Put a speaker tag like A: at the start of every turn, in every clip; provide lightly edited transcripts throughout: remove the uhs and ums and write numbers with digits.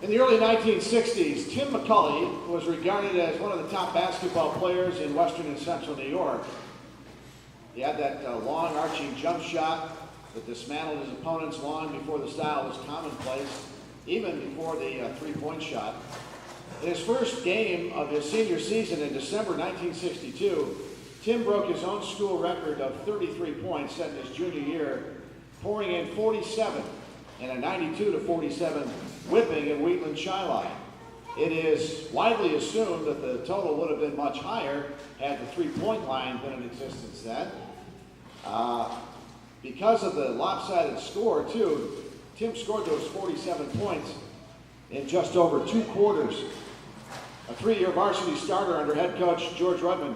A: In the early 1960s, Tim McCulley was regarded as one of the top basketball players in Western and Central New York. He had that long arching jump shot that dismantled his opponents long before the style was commonplace, even before the three-point shot. In his first game of his senior season in December 1962, Tim broke his own school record of 33 points set in his junior year, pouring in 47 and a 92-47 whipping at Wheatland Shiloh. It is widely assumed that the total would have been much higher had the three-point line been in existence then. Because of the lopsided score, too, Tim scored those 47 points in just over 2 quarters. A 3-year varsity starter under head coach George Rudman,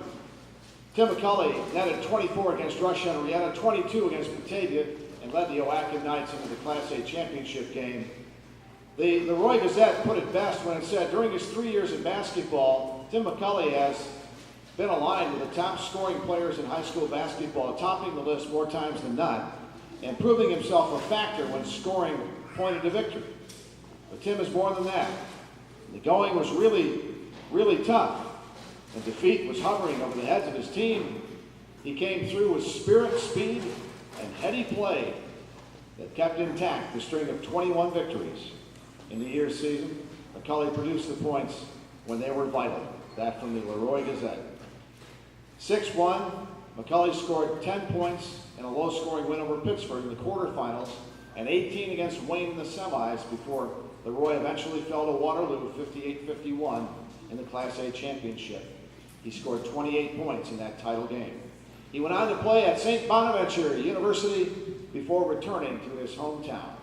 A: Tim McCulley netted 24 against Rush Henrietta, 22 against Batavia, and led the Oatka Knights into the Class A championship game. The LeRoy Gazette put it best when it said, during his 3 years in basketball, Tim McCulley has been aligned with the top scoring players in high school basketball, topping the list more times than not, and proving himself a factor when scoring pointed to victory. But Tim is more than that. The going was really tough. The defeat was hovering over the heads of his team. He came through with spirit, speed, and heady play that kept intact the string of 21 victories. In the year's season, McCulley produced the points when they were vital. That from the LeRoy Gazette. 6-1, McCulley scored 10 points in a low-scoring win over Pittsburgh in the quarterfinals and 18 against Wayne in the semis before LeRoy eventually fell to Waterloo 58-51 in the Class A championship. He scored 28 points in that title game. He went on to play at St. Bonaventure University before returning to his hometown.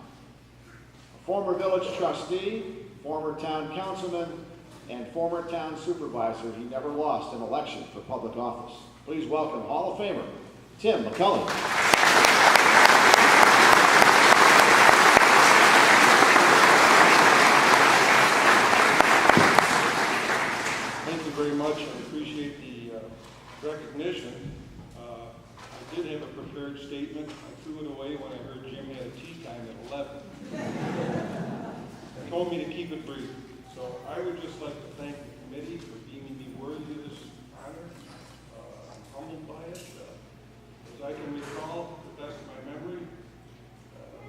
A: A former village trustee, former town councilman, and former town supervisor, he never lost an election for public office. Please welcome Hall of Famer Tim McCulley.
B: Thank you very much. I appreciate the recognition. I did have a prepared statement. I threw it away when I heard Jim had a tea time at 11. He told me to keep it brief. So I would just like to thank the committee for deeming me worthy of this honor. I'm humbled by it. As I can recall, to the best of my memory,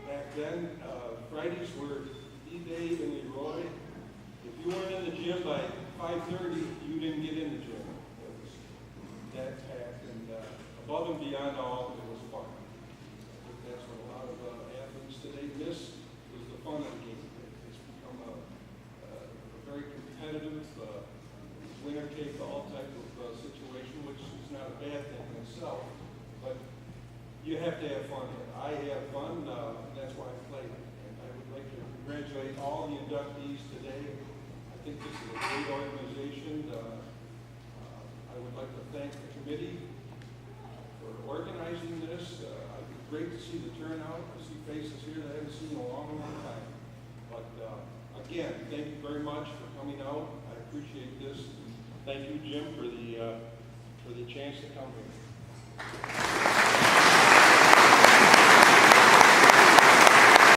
B: back then, Fridays were D-Day in LeRoy. If you weren't in the gym by 5:30, you didn't get in the gym. It was that packed, and above and beyond all, it was fun. I think that's what a lot of athletes today miss, is the fun of the game. It's become a very competitive, winner-take-all type of situation, which is not a bad thing in itself, but you have to have fun. I have fun, that's why I play. And I would like to congratulate all the inductees today. I think this is a great organization. I would like to thank the committee for organizing this. It'd be great to see the turnout. I see faces here that I haven't seen in a long time. But again, thank you very much for coming out. I appreciate this. Thank you, Jim, for the chance to come here.